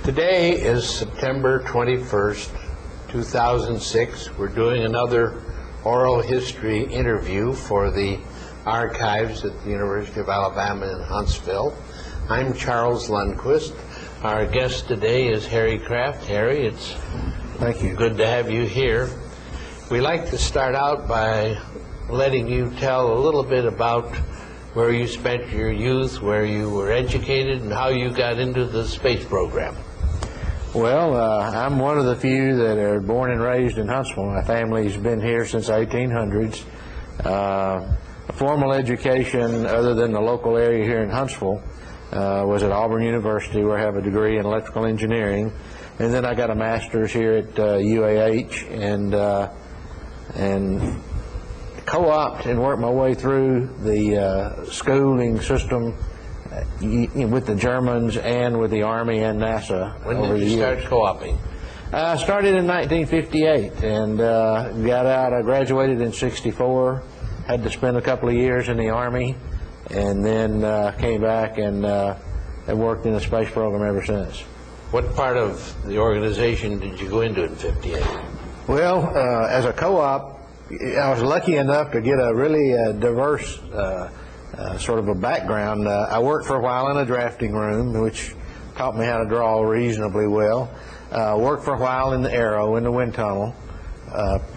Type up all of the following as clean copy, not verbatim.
Today is September 21st, 2006. We're doing another oral history interview for the archives at the University of Alabama in Huntsville. I'm Charles Lundquist. Our guest today is Harry Kraft. Harry, it's Thank you. good to have you here. We like to start out by letting you tell a little bit about where you spent your youth, where you were educated, and how you got into the space program. Well, I'm one of the few that are born and raised in Huntsville. My family's been here since the 1800s. A formal education other than the local area here in Huntsville was at Auburn University, where I have a degree in electrical engineering. And then I got a master's here at UAH and co-opted and worked my way through the schooling system with the Germans and with the Army and NASA. When did you start co-oping? I started in 1958 and got out. I graduated in '64, had to spend a couple of years in the Army, and then came back and have worked in the space program ever since. What part of the organization did you go into in '58? Well, as a co-op, I was lucky enough to get a really diverse sort of a background. I worked for a while in a drafting room, which taught me how to draw reasonably well. Worked for a while in the aero, in the wind tunnel,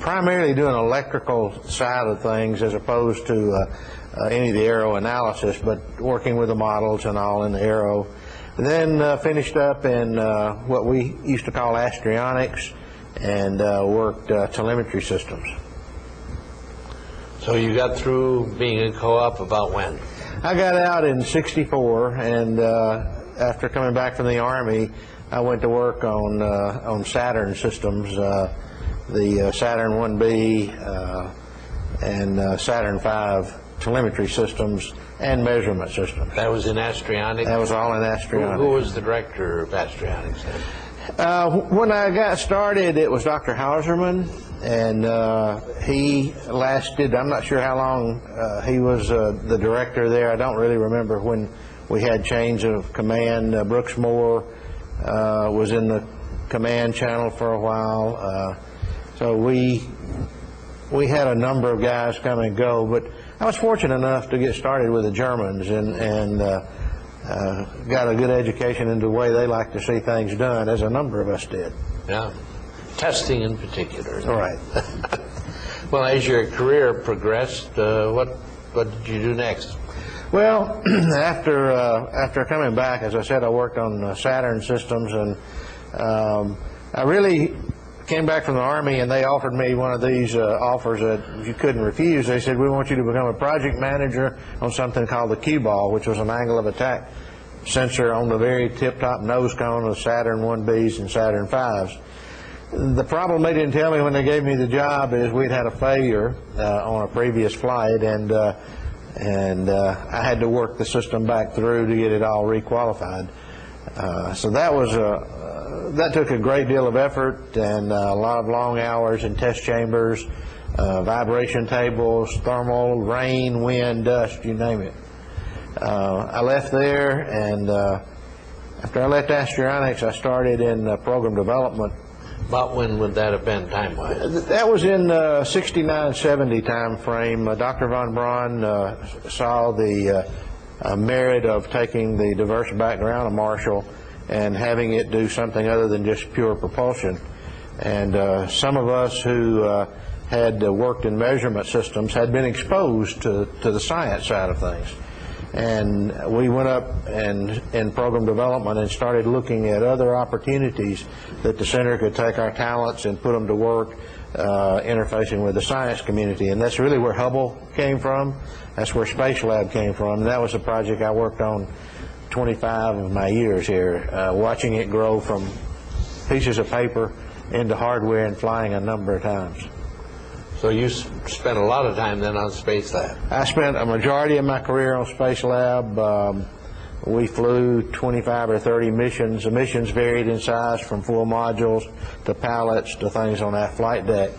primarily doing electrical side of things as opposed to any of the aero analysis, but working with the models and all in the aero. Then finished up in what we used to call Astrionics and worked telemetry systems. So you got through being a co-op about when? I got out in '64, and after coming back from the Army, I went to work on Saturn systems, the Saturn 1B and Saturn 5 telemetry systems and measurement systems. That was in Astrionics? That was all in Astrionics. Who was the director of Astrionics then? When I got started, it was Dr. Hauserman, and he lasted, I'm not sure how long he was the director there. I don't really remember when we had change of command. Brooks Moore was in the command channel for a while. So we had a number of guys come and go, but I was fortunate enough to get started with the Germans and got a good education in the way they like to see things done, as a number of us did. Yeah. Testing in particular. All right. Well, as your career progressed, what did you do next? Well, after coming back, as I said, I worked on Saturn systems, and I really came back from the Army, and they offered me one of these offers that you couldn't refuse. They said, we want you to become a project manager on something called the cue ball, which was an angle of attack sensor on the very tip-top nose cone of Saturn 1Bs and Saturn 5s. The problem they didn't tell me when they gave me the job is we'd had a failure on a previous flight, and I had to work the system back through to get it all requalified. So that took a great deal of effort and a lot of long hours in test chambers, vibration tables, thermal, rain, wind, dust, you name it. I left there, and after I left Astrionics, I started in program development. About when would that have been time-wise? That was in 69-70 time frame. Dr. von Braun saw the merit of taking the diverse background of Marshall and having it do something other than just pure propulsion. And some of us who had worked in measurement systems had been exposed to the science side of things. And we went up in program development and started looking at other opportunities that the center could take our talents and put them to work interfacing with the science community. And that's really where Hubble came from. That's where Space Lab came from. And that was a project I worked on 25 of my years here, watching it grow from pieces of paper into hardware and flying a number of times. So you spent a lot of time then on Space Lab. I spent a majority of my career on Space Lab. We flew 25 or 30 missions. The missions varied in size from full modules to pallets to things on that flight deck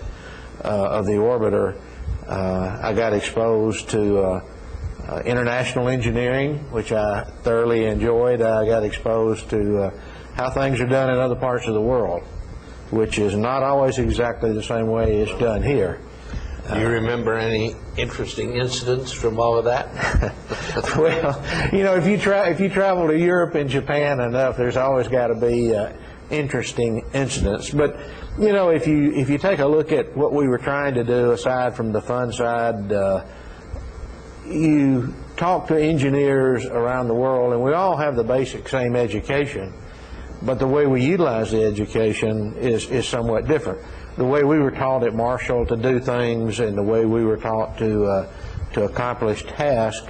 of the orbiter. I got exposed to international engineering, which I thoroughly enjoyed. I got exposed to how things are done in other parts of the world, which is not always exactly the same way it's done here. Do you remember any interesting incidents from all of that? Well, if you travel to Europe and Japan enough, there's always got to be interesting incidents. But if you take a look at what we were trying to do, aside from the fun side, you talk to engineers around the world, and we all have the basic same education, but the way we utilize the education is somewhat different. The way we were taught at Marshall to do things and the way we were taught to accomplish tasks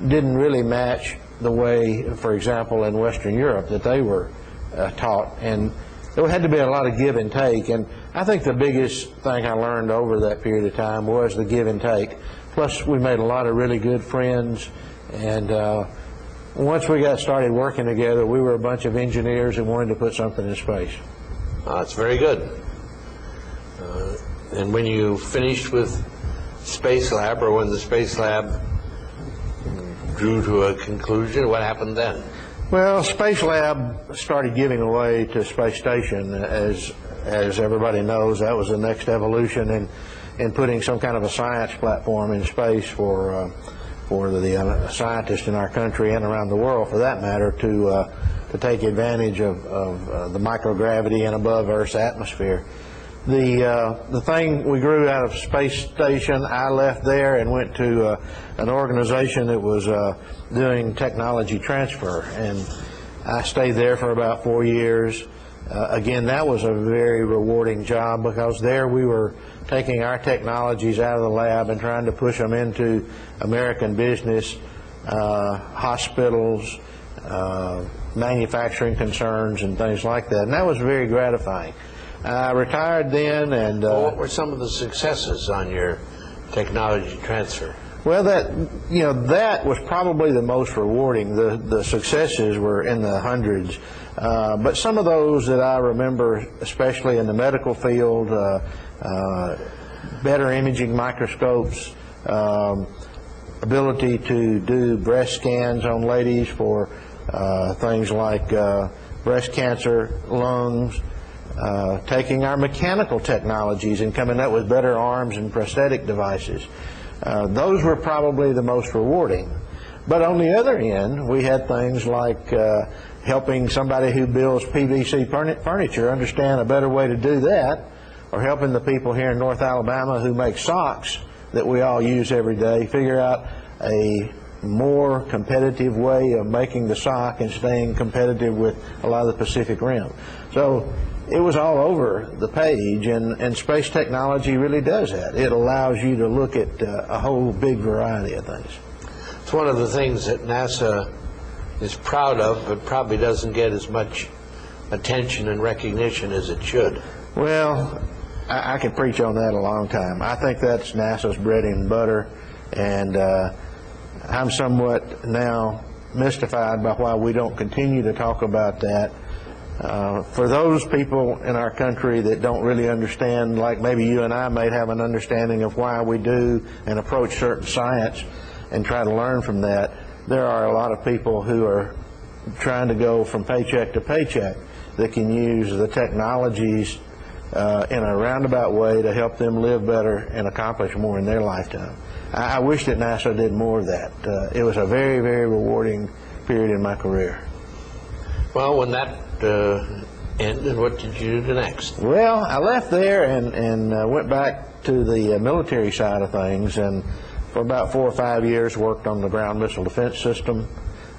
didn't really match the way, for example, in Western Europe that they were taught. And there had to be a lot of give and take. And I think the biggest thing I learned over that period of time was the give and take. Plus, we made a lot of really good friends. And once we got started working together, we were a bunch of engineers who wanted to put something in space. That's very good. And when you finished with Space Lab, or when the Space Lab drew to a conclusion, what happened then? Well, Space Lab started giving away to Space Station. As everybody knows, that was the next evolution in putting some kind of a science platform in space for the scientists in our country and around the world, for that matter, to take advantage of the microgravity and above Earth's atmosphere. The thing we grew out of Space Station, I left there and went to an organization that was doing technology transfer, and I stayed there for about 4 years. Again, that was a very rewarding job, because there we were taking our technologies out of the lab and trying to push them into American business, hospitals, manufacturing concerns, and things like that. And that was very gratifying. I retired then, and What were some of the successes on your technology transfer? well, that was probably the most rewarding. The successes were in the hundreds, but some of those that I remember, especially in the medical field, better imaging microscopes, ability to do breast scans on ladies for things like breast cancer, lungs. Taking our mechanical technologies and coming up with better arms and prosthetic devices. Those were probably the most rewarding. But on the other end, we had things like helping somebody who builds PVC furniture understand a better way to do that, or helping the people here in North Alabama who make socks that we all use every day figure out a more competitive way of making the sock and staying competitive with a lot of the Pacific Rim. So it was all over the page, and space technology really does that. It allows you to look at a whole big variety of things. It's one of the things that NASA is proud of, but probably doesn't get as much attention and recognition as it should. Well, I could preach on that a long time. I think that's NASA's bread and butter, and I'm somewhat now mystified by why we don't continue to talk about that. For those people in our country that don't really understand, like maybe you and I may have an understanding of why we do and approach certain science and try to learn from that, there are a lot of people who are trying to go from paycheck to paycheck that can use the technologies in a roundabout way to help them live better and accomplish more in their lifetime. I wish that NASA did more of that. It was a very, very rewarding period in my career. Well, when that ended, what did you do next? Well, I left there and went back to the military side of things, and for about 4 or 5 years worked on the ground missile defense system,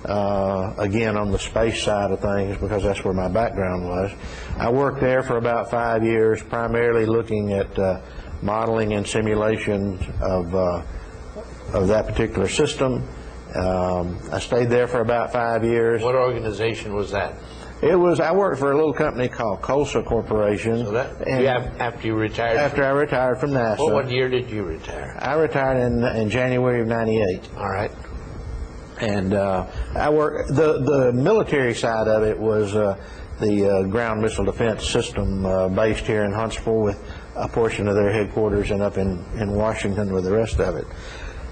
again on the space side of things, because that's where my background was. I worked there for about 5 years, primarily looking at modeling and simulations of that particular system. I stayed there for about 5 years. What organization was that? I worked for a little company called Colsa Corporation. So after you retired? After I retired from NASA. Well, what year did you retire? I retired in January of '98. All right. And I worked, the military side of it was the ground missile defense system based here in Huntsville, with a portion of their headquarters, and up in Washington with the rest of it.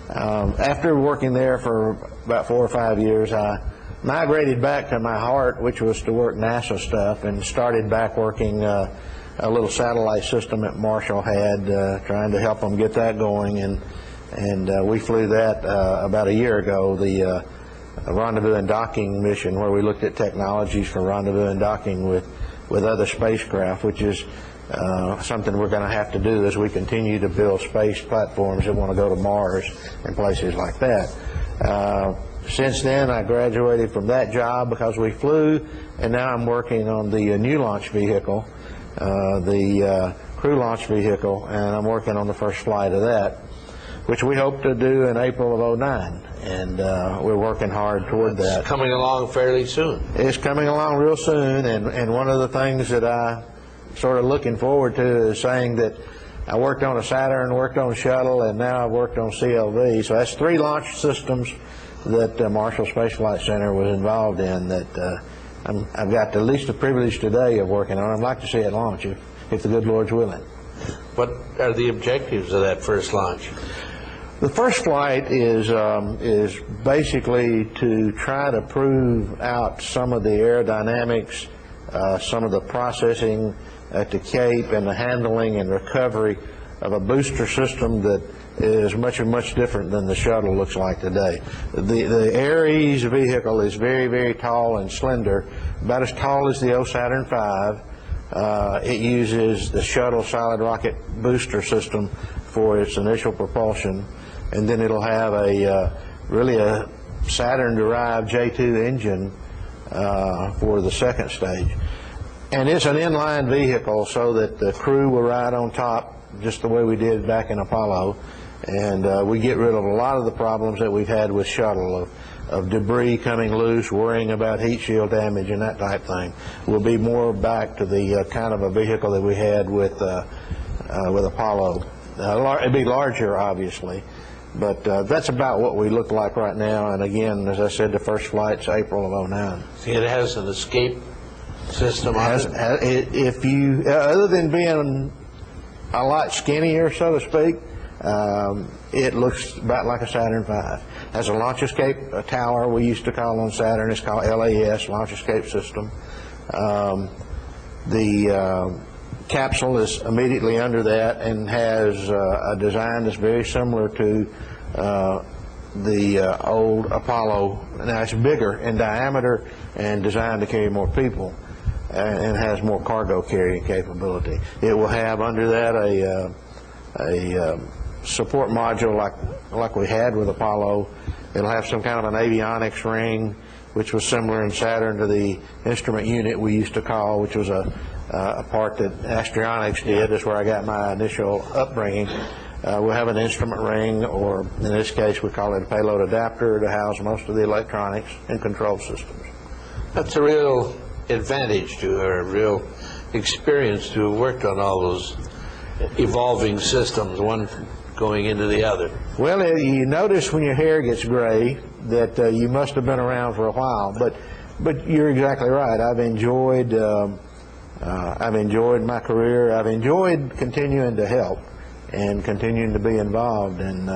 After working there for about 4 or 5 years, I migrated back to my heart, which was to work NASA stuff, and started back working a little satellite system that Marshall had, trying to help them get that going, and we flew that about a year ago, the rendezvous and docking mission, where we looked at technologies for rendezvous and docking with other spacecraft, which is something we're going to have to do as we continue to build space platforms that want to go to Mars and places like that. Since then, I graduated from that job because we flew, and now I'm working on the new launch vehicle, the crew launch vehicle, and I'm working on the first flight of that, which we hope to do in April of '09, and we're working hard toward that. It's coming along fairly soon. It's coming along real soon, and one of the things that I sort of looking forward to is saying that I worked on a Saturn, worked on a shuttle, and now I've worked on CLV. So that's 3 launch systems that Marshall Space Flight Center was involved in that I've got at least the privilege today of working on. I'd like to see it launch if the good Lord's willing. What are the objectives of that first launch? The first flight is basically to try to prove out some of the aerodynamics, some of the processing at the Cape, and the handling and recovery of a booster system that is much different than the shuttle looks like today. The Ares vehicle is very, very tall and slender, about as tall as the old Saturn V. It uses the shuttle solid rocket booster system for its initial propulsion, and then it'll have really a Saturn-derived J2 engine for the second stage. And it's an inline vehicle so that the crew will ride on top just the way we did back in Apollo, and we get rid of a lot of the problems that we've had with shuttle of debris coming loose, worrying about heat shield damage and that type thing. We'll be more back to the kind of a vehicle that we had with Apollo. It'd be larger, obviously, but that's about what we look like right now. And again, as I said, the first flight's April of '09. It has an escape system on it? If you, other than being a lot skinnier, so to speak, it looks about like a Saturn V. Has a launch escape tower we used to call on Saturn. It's called LAS, Launch Escape System. The capsule is immediately under that and has a design that's very similar to the old Apollo. Now it's bigger in diameter and designed to carry more people, and has more cargo carrying capability. It will have under that a support module like we had with Apollo. It'll have some kind of an avionics ring, which was similar in Saturn to the instrument unit we used to call, which was a part that Astronautics did. That's where I got my initial upbringing. We'll have an instrument ring, or in this case we call it a payload adapter, to house most of the electronics and control systems. That's a real advantage to her, a real experience to have worked on all those evolving systems, one going into the other. Well, you notice when your hair gets gray that you must have been around for a while, but you're exactly right. I've enjoyed my career. I've enjoyed continuing to help and continuing to be involved, and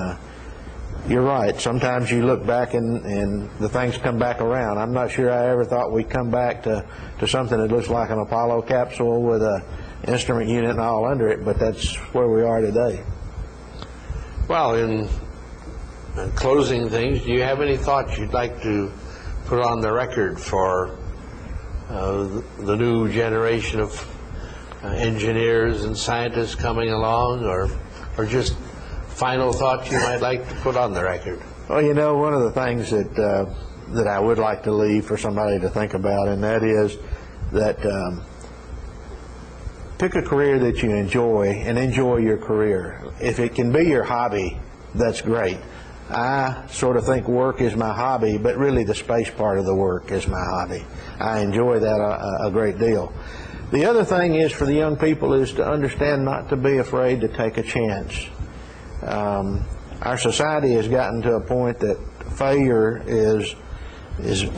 you're right. Sometimes you look back and the things come back around. I'm not sure I ever thought we'd come back to something that looks like an Apollo capsule with an instrument unit and all under it, but that's where we are today. Well, in closing things, do you have any thoughts you'd like to put on the record for the new generation of engineers and scientists coming along, or just final thoughts you might like to put on the record? Well, you know, one of the things that I would like to leave for somebody to think about, and that is that pick a career that you enjoy and enjoy your career. If it can be your hobby, that's great. I sort of think work is my hobby, but really the space part of the work is my hobby. I enjoy that a great deal. The other thing is for the young people is to understand not to be afraid to take a chance. Our society has gotten to a point that failure is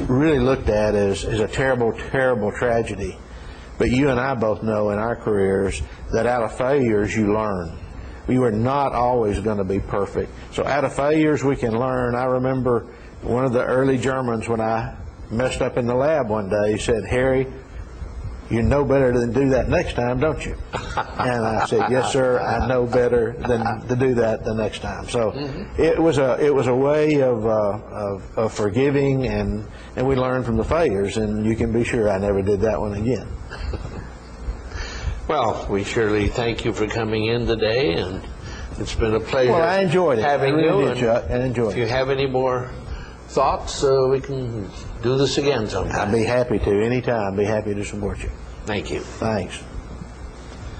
really looked at as a terrible, terrible tragedy. But you and I both know in our careers that out of failures you learn. We were not always going to be perfect. So out of failures we can learn. I remember one of the early Germans when I messed up in the lab one day. He said, "Harry, you know better than do that next time, don't you?" And I said, "Yes, sir, I know better than to do that the next time." So it was a way of forgiving, and we learned from the failures, and you can be sure I never did that one again. Well, we surely thank you for coming in today, and it's been a pleasure. Well, I enjoyed it. Having I really you. did, Chuck, and enjoyed If you it. have any more thoughts, we can do this again sometime. I'd be happy to anytime. Be happy to support you. Thank you. Thanks.